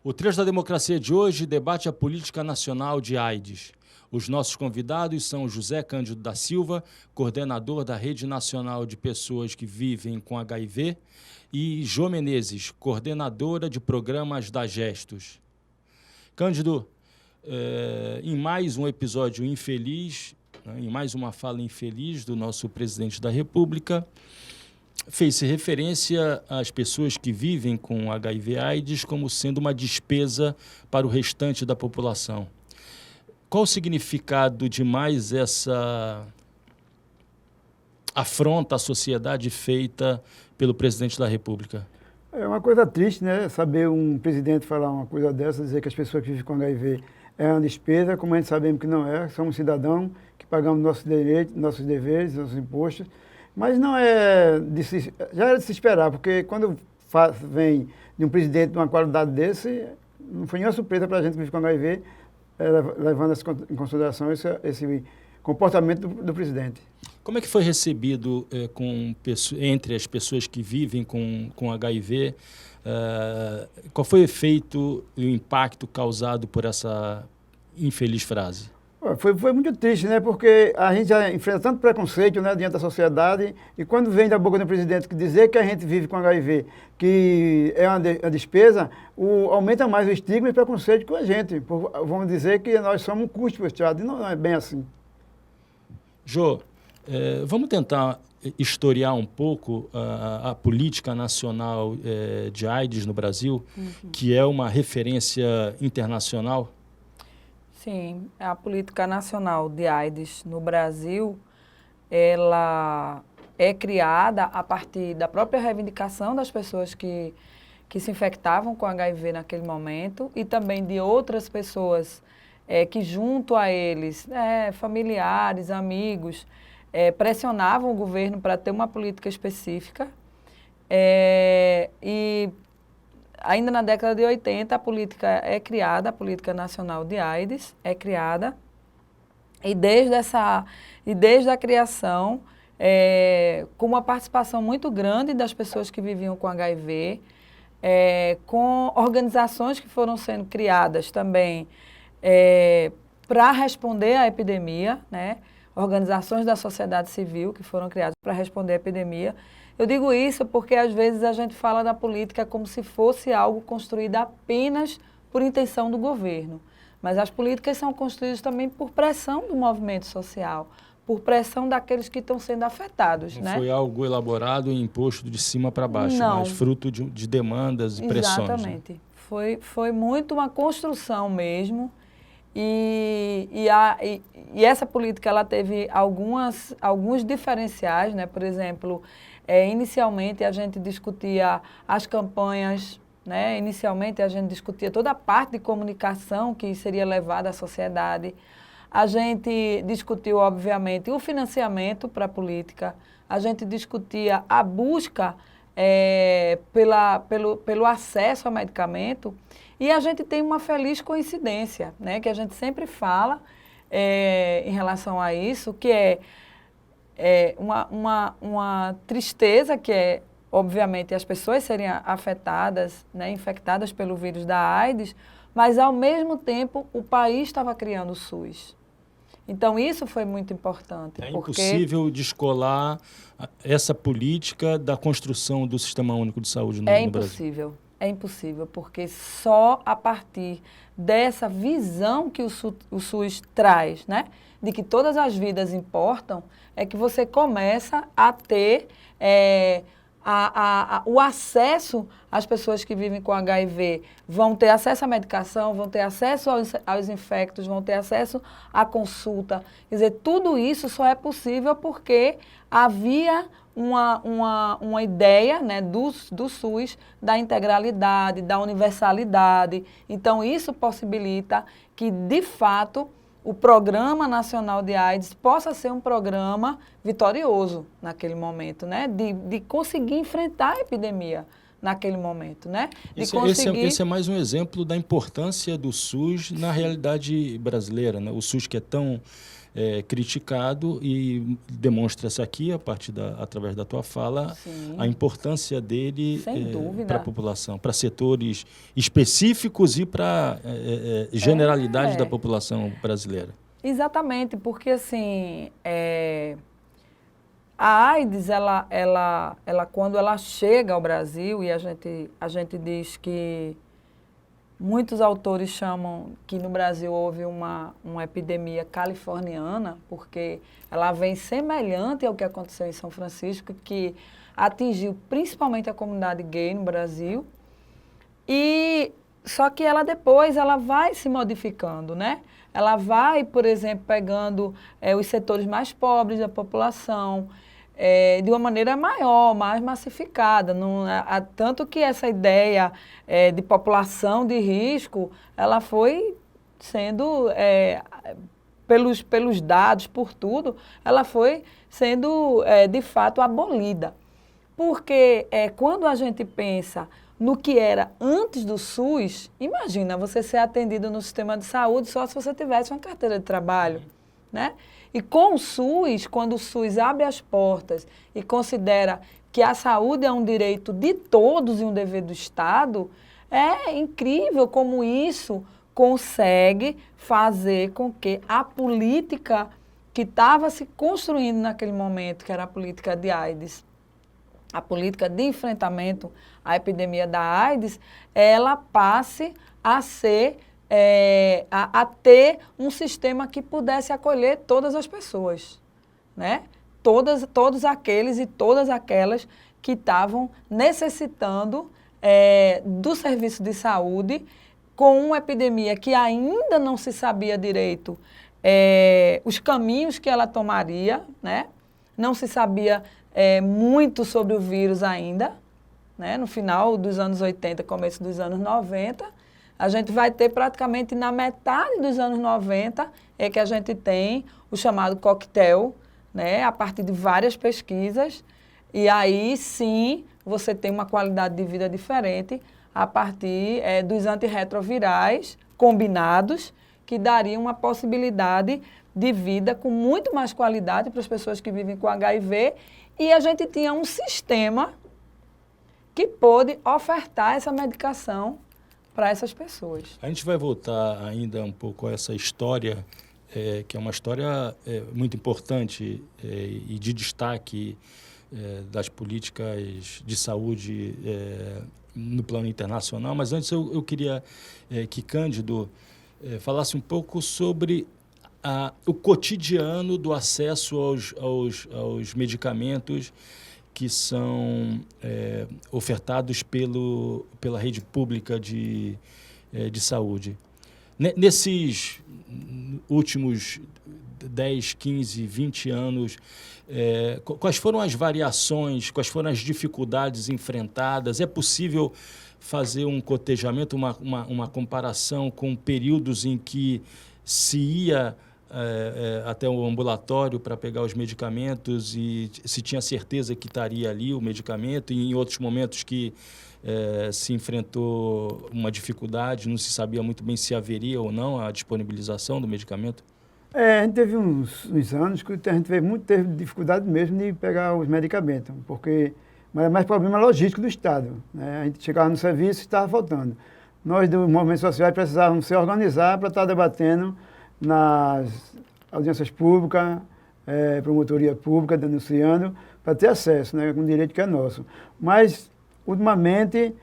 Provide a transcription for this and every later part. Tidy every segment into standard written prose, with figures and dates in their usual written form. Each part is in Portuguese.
O Trecho da Democracia de hoje debate a política nacional de AIDS. Os nossos convidados são José Cândido da Silva, coordenador da Rede Nacional de Pessoas que Vivem com HIV, e Jô Menezes, coordenadora de programas da Gestos. Cândido, em mais um episódio infeliz, em mais uma fala infeliz do nosso presidente da República, fez-se referência às pessoas que vivem com HIV/AIDS como sendo uma despesa para o restante da população. Qual o significado de mais essa afronta à sociedade feita pelo presidente da República? É uma coisa triste, né? Saber um presidente falar uma coisa dessa, dizer que as pessoas que vivem com HIV é uma despesa, como a gente sabemos que não é. Somos cidadãos que pagamos nossos direitos, nossos deveres, nossos impostos. Mas não é já era de se esperar, porque quando vem de um presidente de uma qualidade desse, não foi nenhuma surpresa para a gente que vive com HIV, levando em consideração esse comportamento do presidente. Como é que foi recebido entre as pessoas que vivem com HIV? Qual foi o efeito e o impacto causado por essa infeliz frase? Foi muito triste, né? Porque a gente já enfrenta tanto preconceito, né, diante da sociedade, e quando vem da boca do presidente que dizer que a gente vive com HIV, que é uma despesa, aumenta mais o estigma e preconceito com a gente. Vamos dizer que nós somos um custo para o Estado, e não é bem assim. Jô, vamos tentar historiar um pouco a política nacional de AIDS no Brasil, que é uma referência internacional? Sim, a política nacional de AIDS no Brasil, ela é criada a partir da própria reivindicação das pessoas que se infectavam com HIV naquele momento e também de outras pessoas que junto a eles, familiares, amigos, pressionavam o governo para ter uma política específica. E ainda na década de 80, a política é criada, a Política Nacional de AIDS é criada, e desde a criação, com uma participação muito grande das pessoas que viviam com HIV, com organizações que foram sendo criadas também para responder à epidemia, né? Organizações da sociedade civil que foram criadas para responder à epidemia. Eu digo isso porque, às vezes, a gente fala da política como se fosse algo construído apenas por intenção do governo. Mas as políticas são construídas também por pressão do movimento social, por pressão daqueles que estão sendo afetados. Não foi algo elaborado e imposto de cima para baixo, mas fruto de demandas e pressões. Exatamente. Né? Foi muito uma construção mesmo. E essa política ela teve alguns diferenciais, né? Por exemplo, inicialmente a gente discutia as campanhas, né? Inicialmente a gente discutia toda a parte de comunicação que seria levada à sociedade. A gente discutiu, obviamente, o financiamento para a política, a gente discutia a busca pelo acesso a medicamento. E a gente tem uma feliz coincidência, né, que a gente sempre fala em relação a isso, que é uma tristeza, que é, obviamente, as pessoas serem afetadas, né, infectadas pelo vírus da AIDS, mas, ao mesmo tempo, o país estava criando o SUS. Então, isso foi muito importante. É impossível descolar essa política da construção do Sistema Único de Saúde no Brasil. É impossível. É impossível, porque só a partir dessa visão que o SUS traz, né, de que todas as vidas importam, é que você começa a ter o acesso às pessoas que vivem com HIV, vão ter acesso à medicação, vão ter acesso aos infectos, vão ter acesso à consulta. Quer dizer, tudo isso só é possível porque havia uma ideia, né, do SUS, da integralidade, da universalidade. Então, isso possibilita que, de fato, o Programa Nacional de AIDS possa ser um programa vitorioso naquele momento, né? De conseguir enfrentar a epidemia naquele momento, né? Esse é mais um exemplo da importância do SUS na realidade brasileira, né? O SUS que é tão criticado, e demonstra-se aqui, através da tua fala, Sim. a importância dele para a dúvida. população, para setores específicos e para generalidade da população brasileira. Exatamente, porque assim, a AIDS, ela, quando ela chega ao Brasil, e a gente diz que muitos autores chamam que no Brasil houve uma epidemia californiana, porque ela vem semelhante ao que aconteceu em São Francisco, que atingiu principalmente a comunidade gay no Brasil. E só que ela depois vai se modificando, né? Ela vai, por exemplo, pegando os setores mais pobres da população, de uma maneira maior, mais massificada. Tanto que essa ideia de população de risco, ela foi sendo, pelos dados, por tudo, ela foi sendo, de fato, abolida. Porque quando a gente pensa no que era antes do SUS, imagina você ser atendido no sistema de saúde só se você tivesse uma carteira de trabalho, né? E com o SUS, quando o SUS abre as portas e considera que a saúde é um direito de todos e um dever do Estado, é incrível como isso consegue fazer com que a política que estava se construindo naquele momento, que era a política de AIDS, a política de enfrentamento à epidemia da AIDS, ela passe a ser, a ter um sistema que pudesse acolher todas as pessoas, né? Todos aqueles e todas aquelas que estavam necessitando do serviço de saúde, com uma epidemia que ainda não se sabia direito os caminhos que ela tomaria, né? Não se sabia muito sobre o vírus ainda, né? No final dos anos 80, começo dos anos 90, a gente vai ter praticamente na metade dos anos 90 que a gente tem o chamado coquetel, né? A partir de várias pesquisas, e aí sim você tem uma qualidade de vida diferente a partir dos antirretrovirais combinados, que dariam uma possibilidade de vida com muito mais qualidade para as pessoas que vivem com HIV, e a gente tinha um sistema que pôde ofertar essa medicação para essas pessoas. A gente vai voltar ainda um pouco a essa história, que é uma história muito importante e de destaque das políticas de saúde no plano internacional, mas antes eu queria que Cândido falasse um pouco sobre o cotidiano do acesso aos medicamentos que são ofertados pela rede pública de saúde. Nesses últimos 10, 15, 20 anos, quais foram as variações, quais foram as dificuldades enfrentadas? É possível fazer um cotejamento, uma comparação com períodos em que se ia até o ambulatório para pegar os medicamentos e se tinha certeza que estaria ali o medicamento, e em outros momentos que se enfrentou uma dificuldade, não se sabia muito bem se haveria ou não a disponibilização do medicamento? A gente teve uns anos que a gente teve dificuldade mesmo de pegar os medicamentos, porque mas é mais problema logístico do Estado, né? A gente chegava no serviço e estava faltando. Nós, do movimento social, precisávamos se organizar para estar debatendo nas audiências públicas, promotoria pública, denunciando, para ter acesso, né, com o direito que é nosso. Mas, ultimamente,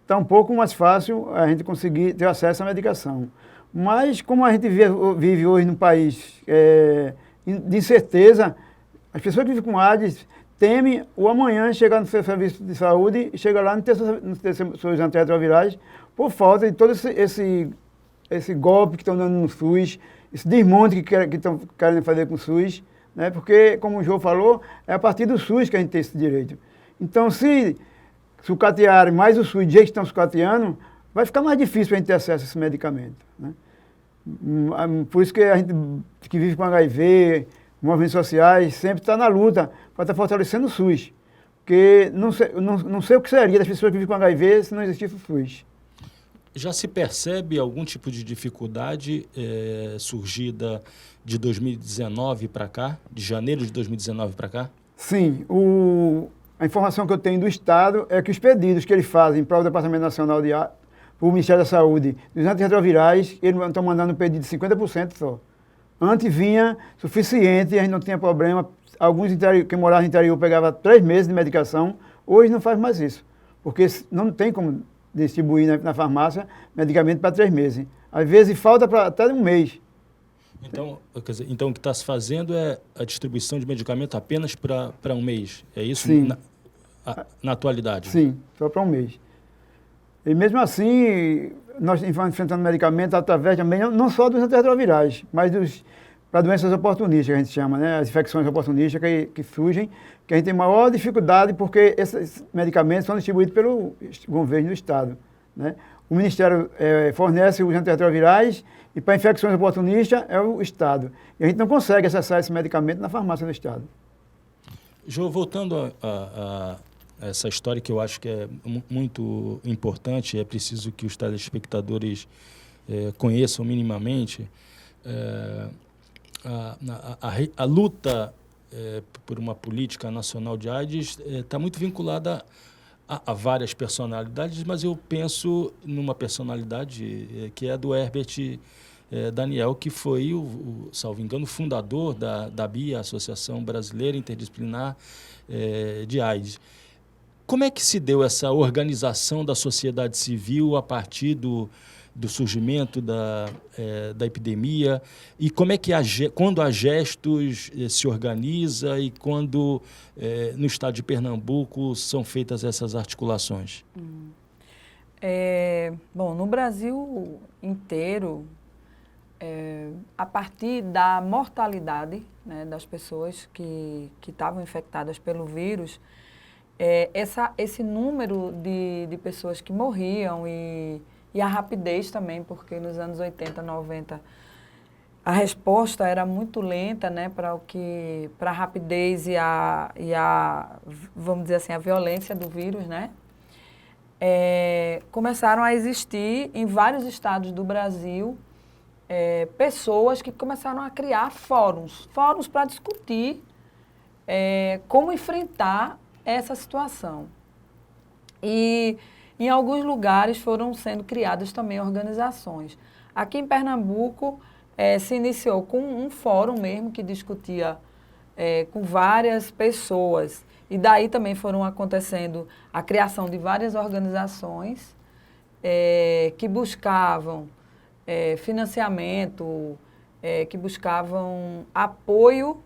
está um pouco mais fácil a gente conseguir ter acesso à medicação. Mas, como a gente vive hoje num país de incerteza, as pessoas que vivem com AIDS temem o amanhã chegar no seu serviço de saúde e chegar lá não ter seus antirretrovirais por falta de todo esse golpe que estão dando no SUS, esse desmonte que estão querendo fazer com o SUS, né? Porque, como o João falou, é a partir do SUS que a gente tem esse direito. Então, se sucatearem mais o SUS do jeito que estão sucateando, vai ficar mais difícil para a gente ter acesso a esse medicamento, né? Por isso que a gente que vive com HIV, movimentos sociais, sempre está na luta para estar fortalecendo o SUS. Porque não sei o que seria das pessoas que vivem com HIV se não existisse o SUS. Já se percebe algum tipo de dificuldade surgida de 2019 para cá, de janeiro de 2019 para cá? Sim, a informação que eu tenho do Estado é que os pedidos que eles fazem para o Departamento Nacional para o Ministério da Saúde, dos antirretrovirais, eles estão mandando um pedido de 50% só. Antes vinha suficiente, a gente não tinha problema. Alguns que moravam no interior pegavam 3 meses de medicação, hoje não faz mais isso, porque não tem como distribuir na farmácia medicamento para 3 meses. Às vezes falta para até um mês. Então, quer dizer, então o que está se fazendo é a distribuição de medicamento apenas para um mês, é isso? Sim. Na atualidade? Sim, só para um mês. E mesmo assim, nós estamos enfrentando medicamentos através também, não só dos antirretrovirais, mas para doenças oportunistas, que a gente chama, né? As infecções oportunistas que surgem, que a gente tem maior dificuldade porque esses medicamentos são distribuídos pelo governo do Estado, né? O Ministério fornece os antirretrovirais e para infecções oportunistas é o Estado. E a gente não consegue acessar esse medicamento na farmácia do Estado. Jô, voltando a essa história que eu acho que é muito importante, é preciso que os telespectadores conheçam minimamente, a luta por uma política nacional de AIDS está muito vinculada a várias personalidades, mas eu penso numa personalidade que é a do Herbert Daniel, que foi, salvo engano, fundador da BIA, Associação Brasileira Interdisciplinar de AIDS. Como é que se deu essa organização da sociedade civil a partir do surgimento da epidemia? E como é que, quando a Gestos se organiza e quando, no estado de Pernambuco, são feitas essas articulações? Bom, no Brasil inteiro, a partir da mortalidade, né, das pessoas que estavam infectadas pelo vírus, esse número de pessoas que morriam e a rapidez também, porque nos anos 80, 90, a resposta era muito lenta, né, para a rapidez e vamos dizer assim, a violência do vírus, né? Começaram a existir em vários estados do Brasil pessoas que começaram a criar fóruns para discutir como enfrentar essa situação. E em alguns lugares foram sendo criadas também organizações. Aqui em Pernambuco se iniciou com um fórum mesmo que discutia com várias pessoas. E daí também foram acontecendo a criação de várias organizações que buscavam financiamento, que buscavam apoio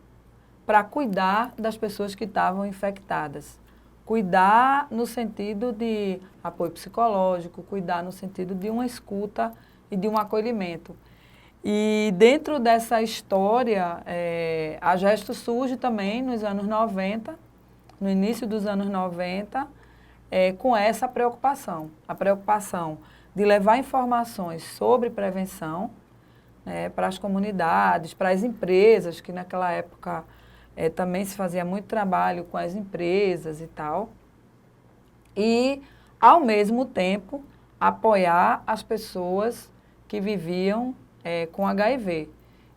para cuidar das pessoas que estavam infectadas. Cuidar no sentido de apoio psicológico, cuidar no sentido de uma escuta e de um acolhimento. E dentro dessa história, a Gestos surge também nos anos 90, no início dos anos 90, com essa preocupação. A preocupação de levar informações sobre prevenção para as comunidades, para as empresas, que naquela época também se fazia muito trabalho com as empresas e tal. E, ao mesmo tempo, apoiar as pessoas que viviam com HIV.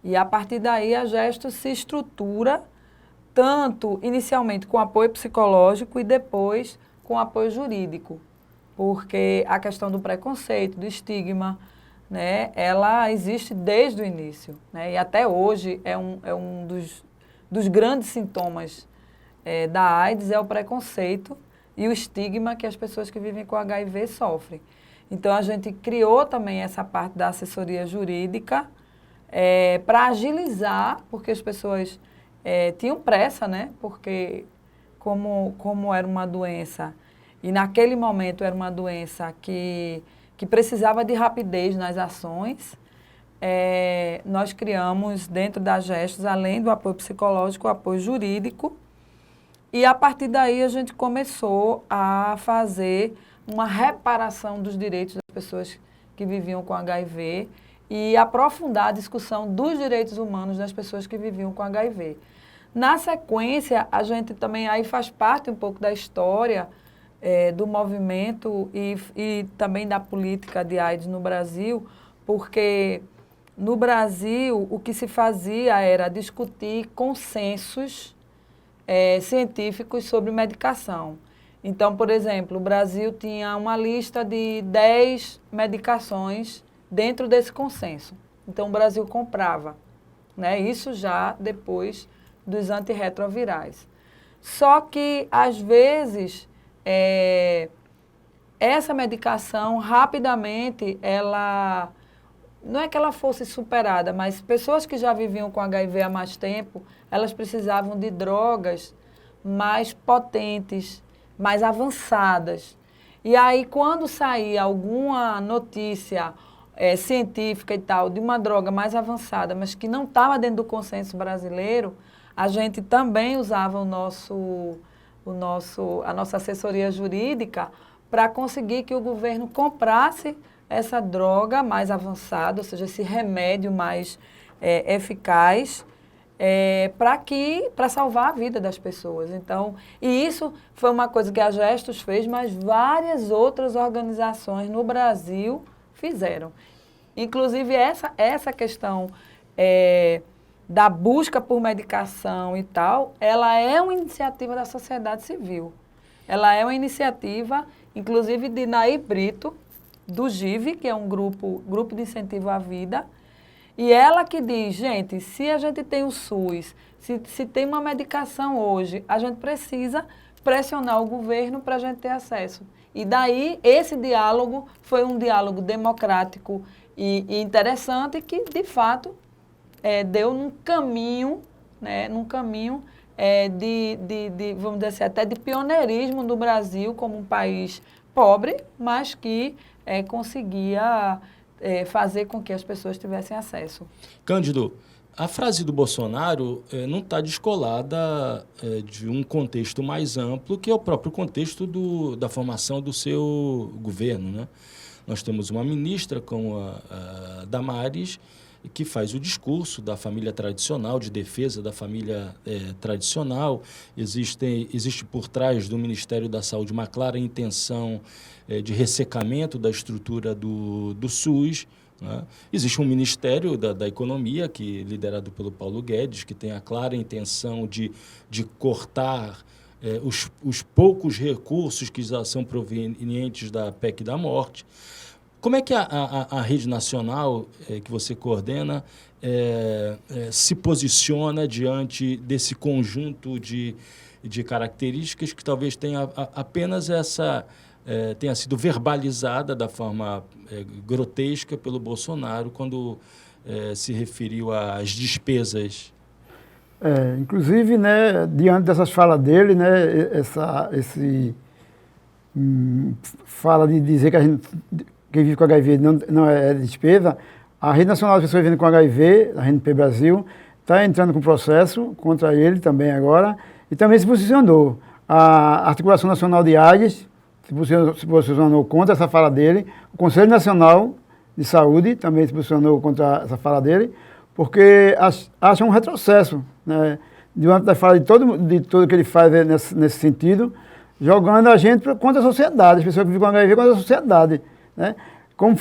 E, a partir daí, a Gestos se estrutura, tanto inicialmente com apoio psicológico e depois com apoio jurídico. Porque a questão do preconceito, do estigma, né, ela existe desde o início, né, e até hoje é um dos grandes sintomas da AIDS, é o preconceito e o estigma que as pessoas que vivem com HIV sofrem. Então, a gente criou também essa parte da assessoria jurídica para agilizar, porque as pessoas tinham pressa, né, porque como era uma doença, e naquele momento era uma doença que precisava de rapidez nas ações, nós criamos dentro da Gestos, além do apoio psicológico, o apoio jurídico, e a partir daí a gente começou a fazer uma reparação dos direitos das pessoas que viviam com HIV e aprofundar a discussão dos direitos humanos das pessoas que viviam com HIV. Na sequência, a gente também aí faz parte um pouco da história do movimento e também da política de AIDS no Brasil, porque no Brasil o que se fazia era discutir consensos científicos sobre medicação. Então, por exemplo, o Brasil tinha uma lista de 10 medicações dentro desse consenso. Então, o Brasil comprava, né? Isso já depois dos antirretrovirais. Só que, às vezes, essa medicação, rapidamente, ela... Não é que ela fosse superada, mas pessoas que já viviam com HIV há mais tempo, elas precisavam de drogas mais potentes, mais avançadas. E aí, quando saía alguma notícia científica e tal, de uma droga mais avançada, mas que não estava dentro do consenso brasileiro, a gente também usava a nossa assessoria jurídica para conseguir que o governo comprasse essa droga mais avançada, ou seja, esse remédio mais eficaz, para salvar a vida das pessoas. Então, e isso foi uma coisa que a Gestos fez, mas várias outras organizações no Brasil fizeram. Inclusive, essa questão da busca por medicação e tal, ela é uma iniciativa da sociedade civil. Ela é uma iniciativa, inclusive, de Nair Brito, do GIV, que é um grupo de incentivo à vida, e ela que diz, gente, se a gente tem o SUS, se tem uma medicação hoje, a gente precisa pressionar o governo para a gente ter acesso. E daí, esse diálogo foi um diálogo democrático e interessante que, de fato, deu num caminho, né, vamos dizer assim, até de pioneirismo do Brasil como um país pobre, mas que conseguia fazer com que as pessoas tivessem acesso. Cândido, a frase do Bolsonaro não está descolada de um contexto mais amplo, que é o próprio contexto da formação do seu governo, né? Nós temos uma ministra como a Damares, que faz o discurso da família tradicional, de defesa da família tradicional. Existe por trás do Ministério da Saúde uma clara intenção de ressecamento da estrutura do SUS, né? Existe um Ministério da Economia, liderado pelo Paulo Guedes, que tem a clara intenção de cortar os poucos recursos que já são provenientes da PEC da morte. Como é que a rede nacional que você coordena se posiciona diante desse conjunto de características que talvez tenha apenas tenha sido verbalizada da forma grotesca pelo Bolsonaro quando se referiu às despesas? Inclusive, né, diante dessas falas dele, né, fala de dizer que quem vive com HIV não é despesa, a Rede Nacional das Pessoas Vivendo com HIV, a RNP Brasil, está entrando com processo contra ele também agora, e também se posicionou. A Articulação Nacional de AIDS se posicionou contra essa fala dele, o Conselho Nacional de Saúde também se posicionou contra essa fala dele, porque acham um retrocesso, né, diante da fala de tudo que ele faz nesse sentido, jogando a gente contra a sociedade, as pessoas que vivem com HIV contra a sociedade. Né? Quando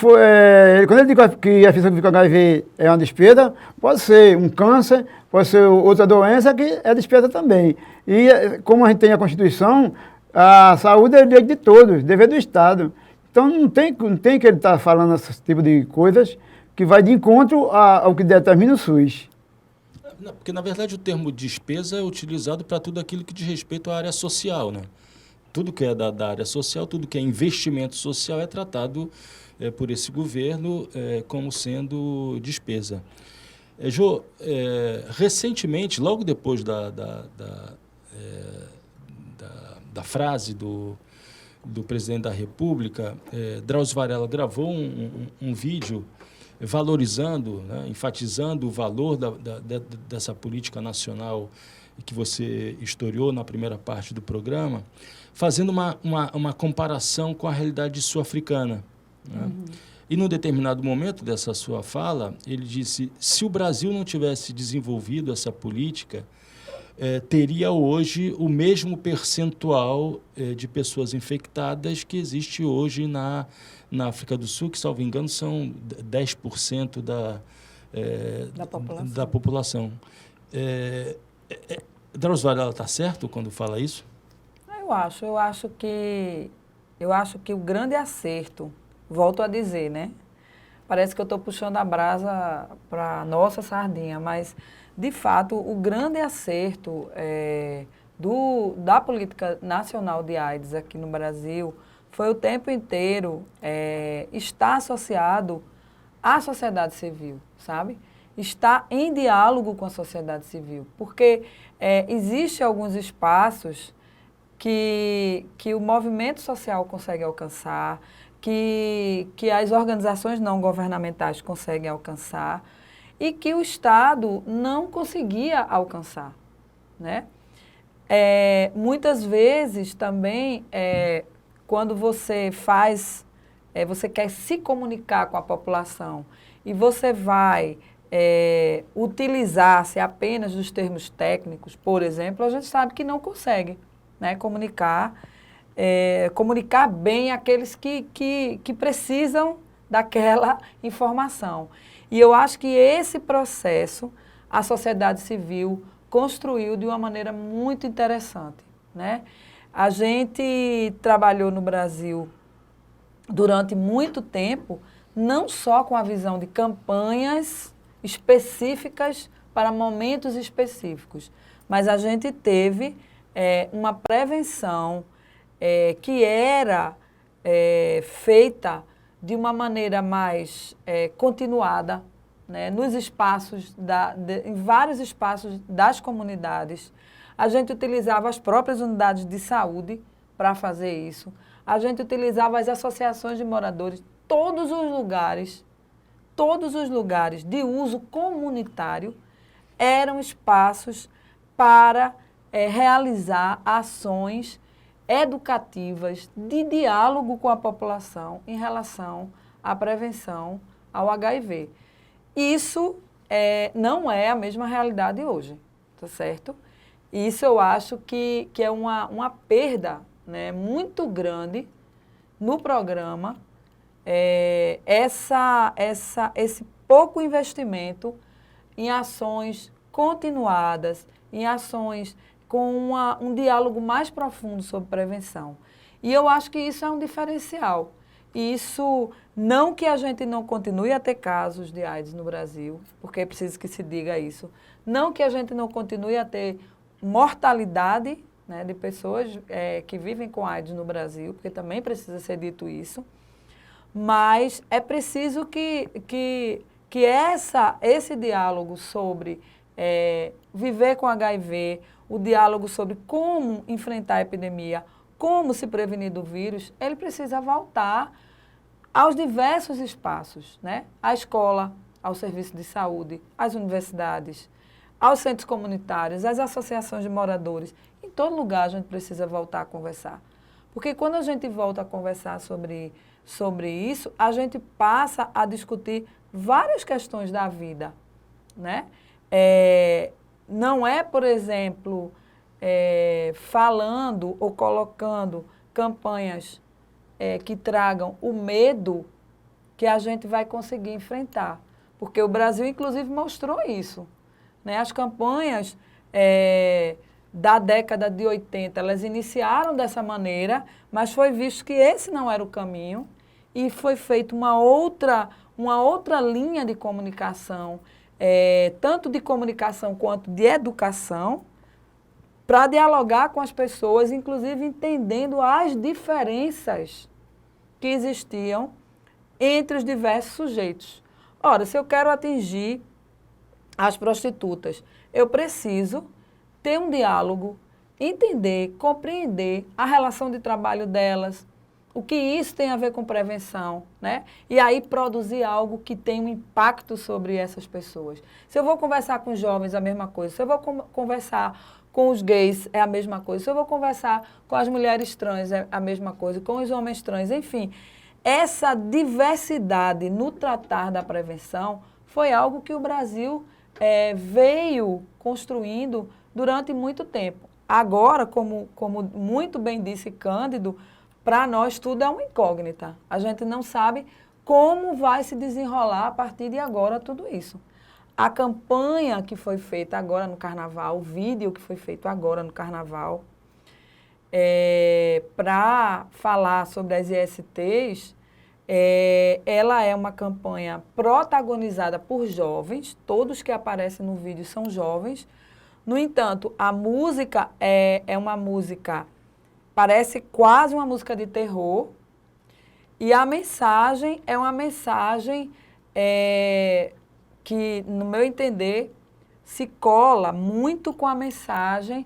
ele diz que a pessoa que fica com HIV é uma despesa, pode ser um câncer, pode ser outra doença que é despesa também. E como a gente tem a Constituição, a saúde é direito de todos, dever do Estado. Então não tem que ele estar falando esse tipo de coisas que vai de encontro ao que determina o SUS. Não, porque, na verdade, o termo despesa é utilizado para tudo aquilo que diz respeito à área social, né? Tudo que é da área social, tudo que é investimento social é tratado por esse governo como sendo despesa. Jô, recentemente, logo depois da frase do presidente da República, Drauzio Varela gravou um vídeo valorizando, né, enfatizando o valor dessa política nacional que você historiou na primeira parte do programa, fazendo uma comparação com a realidade sul-africana. Né? Uhum. E, num determinado momento dessa sua fala, ele disse, se o Brasil não tivesse desenvolvido essa política, teria hoje o mesmo percentual de pessoas infectadas que existe hoje na África do Sul, que, salvo engano, são 10% da população. Drauzio Varela está certo quando fala isso? Eu acho que o grande acerto, volto a dizer, né? Parece que eu estou puxando a brasa para a nossa sardinha, mas, de fato, o grande acerto da política nacional de AIDS aqui no Brasil foi o tempo inteiro estar associado à sociedade civil, sabe? Estar em diálogo com a sociedade civil, porque existem alguns espaços que o movimento social consegue alcançar, que as organizações não governamentais conseguem alcançar e que o Estado não conseguia alcançar, né? Muitas vezes também, quando você você quer se comunicar com a população e você vai utilizar-se apenas dos termos técnicos, por exemplo, a gente sabe que não consegue, né, comunicar bem aqueles que precisam daquela informação. E eu acho que esse processo a sociedade civil construiu de uma maneira muito interessante, né? A gente trabalhou no Brasil durante muito tempo, não só com a visão de campanhas específicas para momentos específicos, mas a gente teve uma prevenção que era feita de uma maneira mais continuada, né, nos espaços, em vários espaços das comunidades. A gente utilizava as próprias unidades de saúde para fazer isso. A gente utilizava as associações de moradores, todos os lugares de uso comunitário eram espaços para realizar ações educativas de diálogo com a população em relação à prevenção ao HIV. Isso não é a mesma realidade hoje, tá certo? Isso eu acho que é uma perda, né, muito grande no programa, esse pouco investimento em ações continuadas, em ações com um diálogo mais profundo sobre prevenção. E eu acho que isso é um diferencial. Isso, não que a gente não continue a ter casos de AIDS no Brasil, porque é preciso que se diga isso. Não que a gente não continue a ter mortalidade, né, de pessoas que vivem com AIDS no Brasil, porque também precisa ser dito isso. Mas é preciso que esse diálogo sobre viver com HIV, o diálogo sobre como enfrentar a epidemia, como se prevenir do vírus, ele precisa voltar aos diversos espaços, né? À escola, ao serviço de saúde, às universidades, aos centros comunitários, às associações de moradores. Em todo lugar a gente precisa voltar a conversar. Porque quando a gente volta a conversar sobre isso, a gente passa a discutir várias questões da vida, né? Não é, por exemplo, falando ou colocando campanhas que tragam o medo que a gente vai conseguir enfrentar. Porque o Brasil, inclusive, mostrou isso, né? As campanhas da década de 80, elas iniciaram dessa maneira, mas foi visto que esse não era o caminho e foi feita uma outra linha de comunicação, tanto de comunicação quanto de educação, para dialogar com as pessoas, inclusive entendendo as diferenças que existiam entre os diversos sujeitos. Ora, se eu quero atingir as prostitutas, eu preciso ter um diálogo, entender, compreender a relação de trabalho delas, o que isso tem a ver com prevenção, né? E aí produzir algo que tem um impacto sobre essas pessoas. Se eu vou conversar com os jovens, é a mesma coisa. Se eu vou conversar com os gays, é a mesma coisa. Se eu vou conversar com as mulheres trans, é a mesma coisa. Com os homens trans, enfim. Essa diversidade no tratar da prevenção foi algo que o Brasil veio construindo durante muito tempo. Agora, como muito bem disse Cândido, para nós tudo é uma incógnita. A gente não sabe como vai se desenrolar a partir de agora tudo isso. A campanha que foi feita agora no Carnaval, o vídeo que foi feito agora no Carnaval, para falar sobre as ISTs, ela é uma campanha protagonizada por jovens, todos que aparecem no vídeo são jovens. No entanto, a música é uma música, parece quase uma música de terror, e a mensagem é uma mensagem que, no meu entender, se cola muito com a mensagem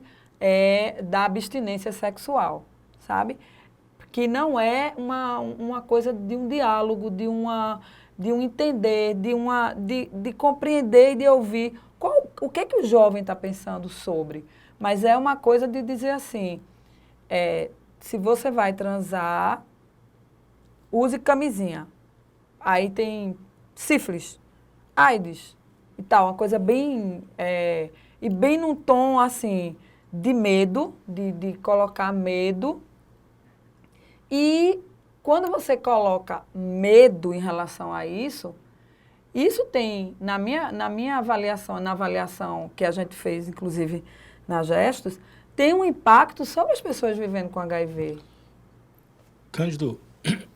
da abstinência sexual, sabe? Que não é uma coisa de um diálogo, de um entender, de compreender e de ouvir o que o jovem está pensando sobre. Mas é uma coisa de dizer assim, se você vai transar, use camisinha. Aí tem sífilis, AIDS e tal, uma coisa bem... e bem num tom, assim, de medo, de colocar medo. E quando você coloca medo em relação a isso tem, na minha avaliação, na avaliação que a gente fez, inclusive, na Gestos, tem um impacto sobre as pessoas vivendo com HIV. Cândido,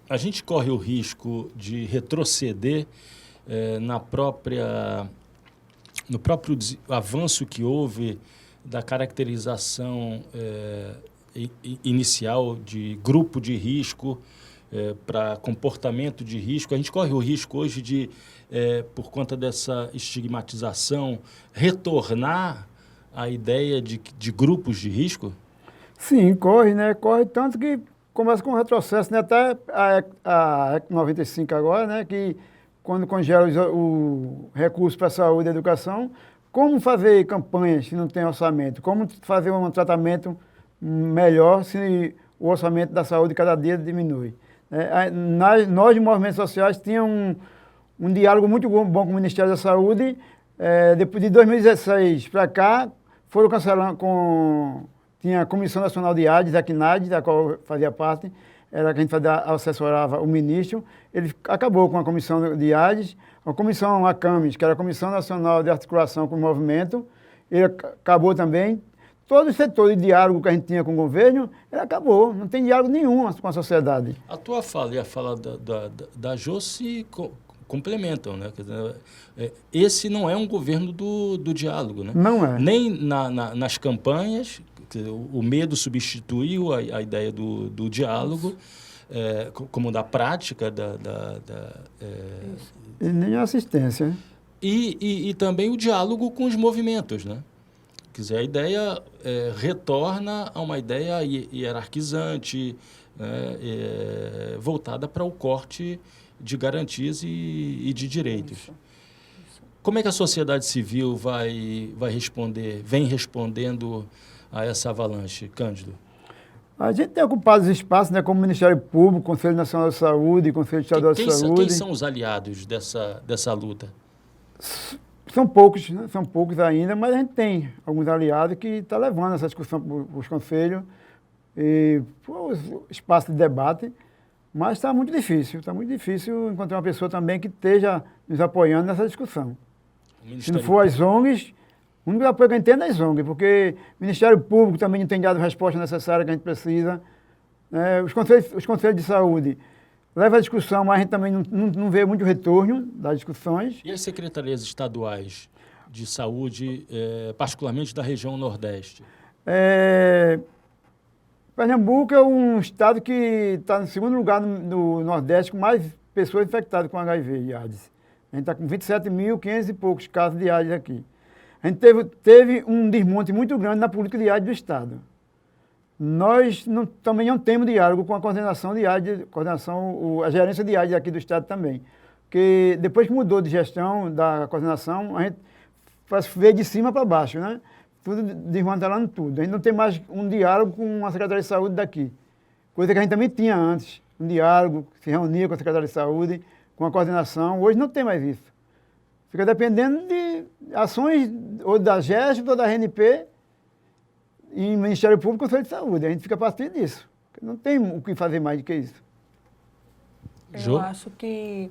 a gente corre o risco de retroceder no próprio avanço que houve da caracterização inicial de grupo de risco para comportamento de risco. A gente corre o risco hoje de, por conta dessa estigmatização, retornar à ideia de grupos de risco? Sim, corre, né? Corre tanto que começa com um retrocesso, né? Até a ECO 95 agora, né? Que quando congela o recurso para a saúde e educação, como fazer campanhas se não tem orçamento? Como fazer um tratamento melhor se o orçamento da saúde cada dia diminui? Nós, de movimentos sociais, tínhamos um diálogo muito bom com o Ministério da Saúde. Depois de 2016 para cá, foram cancelando tinha a Comissão Nacional de AIDS, a CNAIDS, da qual eu fazia parte, era que a gente assessorava o ministro. Ele acabou com a Comissão de AIDS, a Comissão ACAMES, que era a Comissão Nacional de Articulação com o Movimento, ele acabou também. Todo o setor de diálogo que a gente tinha com o governo, ele acabou. Não tem diálogo nenhum com a sociedade. A tua fala e a fala da Jô se complementam, né? Quer dizer, esse não é um governo do diálogo, né? Não é. Nem nas campanhas, o medo substituiu a ideia do diálogo, como da prática E nem a assistência. E também o diálogo com os movimentos, né? Quer dizer, a ideia retorna a uma ideia hierarquizante, voltada para o corte de garantias e de direitos. Isso. Como é que a sociedade civil vai responder, vem respondendo a essa avalanche, Cândido? A gente tem ocupado os espaços, né, como Ministério Público, Conselho Nacional de Saúde, Conselho Estadual de Saúde. Quem são os aliados dessa luta? São poucos, né? São poucos ainda, mas a gente tem alguns aliados que estão levando essa discussão para os conselhos e para o espaço de debate, mas está muito difícil encontrar uma pessoa também que esteja nos apoiando nessa discussão. Se não for as ONGs, o único apoio que a gente tem é das ONGs, porque o Ministério Público também não tem dado a resposta necessária que a gente precisa. Os conselhos de saúde leva a discussão, mas a gente também não vê muito retorno das discussões. E as secretarias estaduais de saúde, particularmente da região Nordeste? Pernambuco é um estado que está no segundo lugar no Nordeste com mais pessoas infectadas com HIV e AIDS. A gente está com 27.500 e poucos casos de AIDS aqui. A gente teve um desmonte muito grande na política de AIDS do estado. Nós também não temos diálogo com a coordenação de AIDS, a gerência de AIDS aqui do estado também. Porque depois que mudou de gestão da coordenação, a gente veio de cima para baixo, né? Tudo desmantelando tudo. A gente não tem mais um diálogo com a Secretaria de Saúde daqui. Coisa que a gente também tinha antes. Um diálogo, se reunia com a Secretaria de Saúde, com a coordenação. Hoje não tem mais isso. Fica dependendo de ações ou da GESP ou da RNP e Ministério Público e Conselho de Saúde. A gente fica partindo disso. Não tem o que fazer mais do que isso. Eu acho que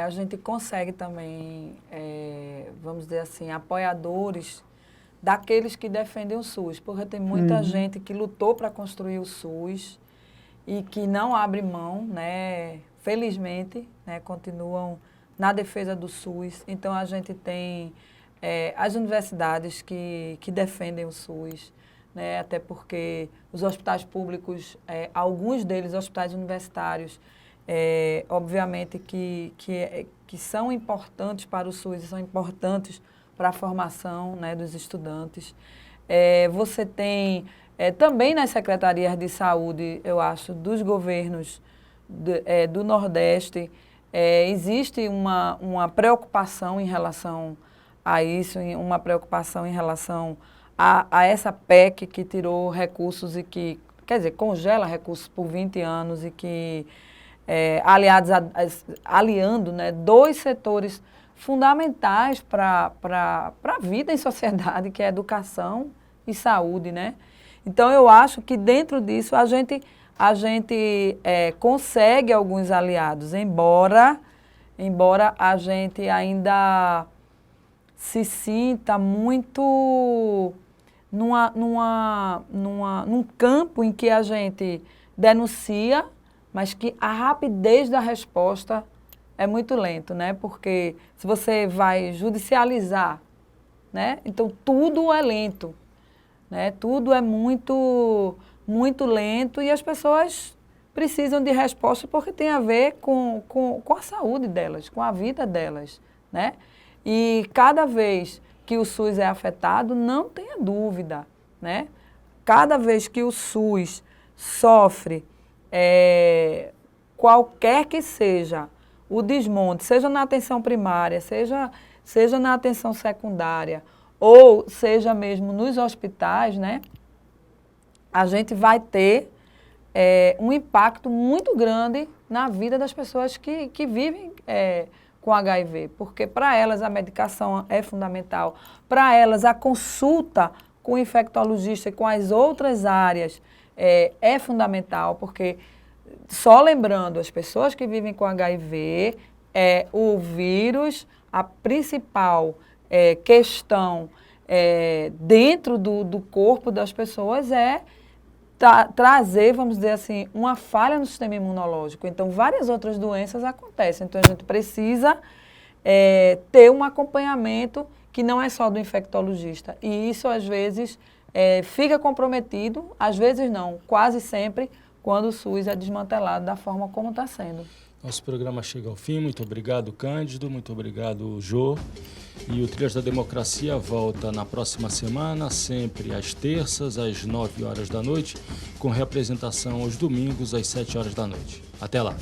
a gente consegue também, vamos dizer assim, apoiadores daqueles que defendem o SUS, porque tem muita gente que lutou para construir o SUS e que não abre mão, né? Felizmente, né? Continuam na defesa do SUS. Então, a gente tem as universidades que defendem o SUS, né? Até porque os hospitais públicos, alguns deles, hospitais universitários, obviamente que são importantes para o SUS e são importantes para a formação, né, dos estudantes. Você tem também nas secretarias de saúde, eu acho, dos governos do Nordeste, existe uma preocupação em relação a isso, uma preocupação em relação a essa PEC que tirou recursos e que, quer dizer, congela recursos por 20 anos e que, aliando, né, dois setores fundamentais para a vida em sociedade, que é educação e saúde, né? Então, eu acho que dentro disso a gente consegue alguns aliados, embora a gente ainda se sinta muito num campo em que a gente denuncia, mas que a rapidez da resposta é muito lento, né? Porque se você vai judicializar, né? Então tudo é lento, né? Tudo é muito lento e as pessoas precisam de resposta porque tem a ver com a saúde delas, com a vida delas, né? E cada vez que o SUS é afetado, não tenha dúvida, né? Cada vez que o SUS sofre qualquer que seja o desmonte, seja na atenção primária, seja na atenção secundária, ou seja mesmo nos hospitais, né? A gente vai ter um impacto muito grande na vida das pessoas que vivem com HIV, porque para elas a medicação é fundamental, para elas a consulta com o infectologista e com as outras áreas é fundamental, porque só lembrando, as pessoas que vivem com HIV, o vírus, a principal questão dentro do corpo das pessoas é trazer, vamos dizer assim, uma falha no sistema imunológico. Então, várias outras doenças acontecem. Então, a gente precisa ter um acompanhamento que não é só do infectologista. E isso, às vezes, fica comprometido, às vezes não, quase sempre, quando o SUS é desmantelado da forma como está sendo. Nosso programa chega ao fim. Muito obrigado, Cândido. Muito obrigado, Jô. E o Trilhas da Democracia volta na próxima semana, sempre às terças, às 9 horas da noite, com reapresentação aos domingos, às 7 horas da noite. Até lá.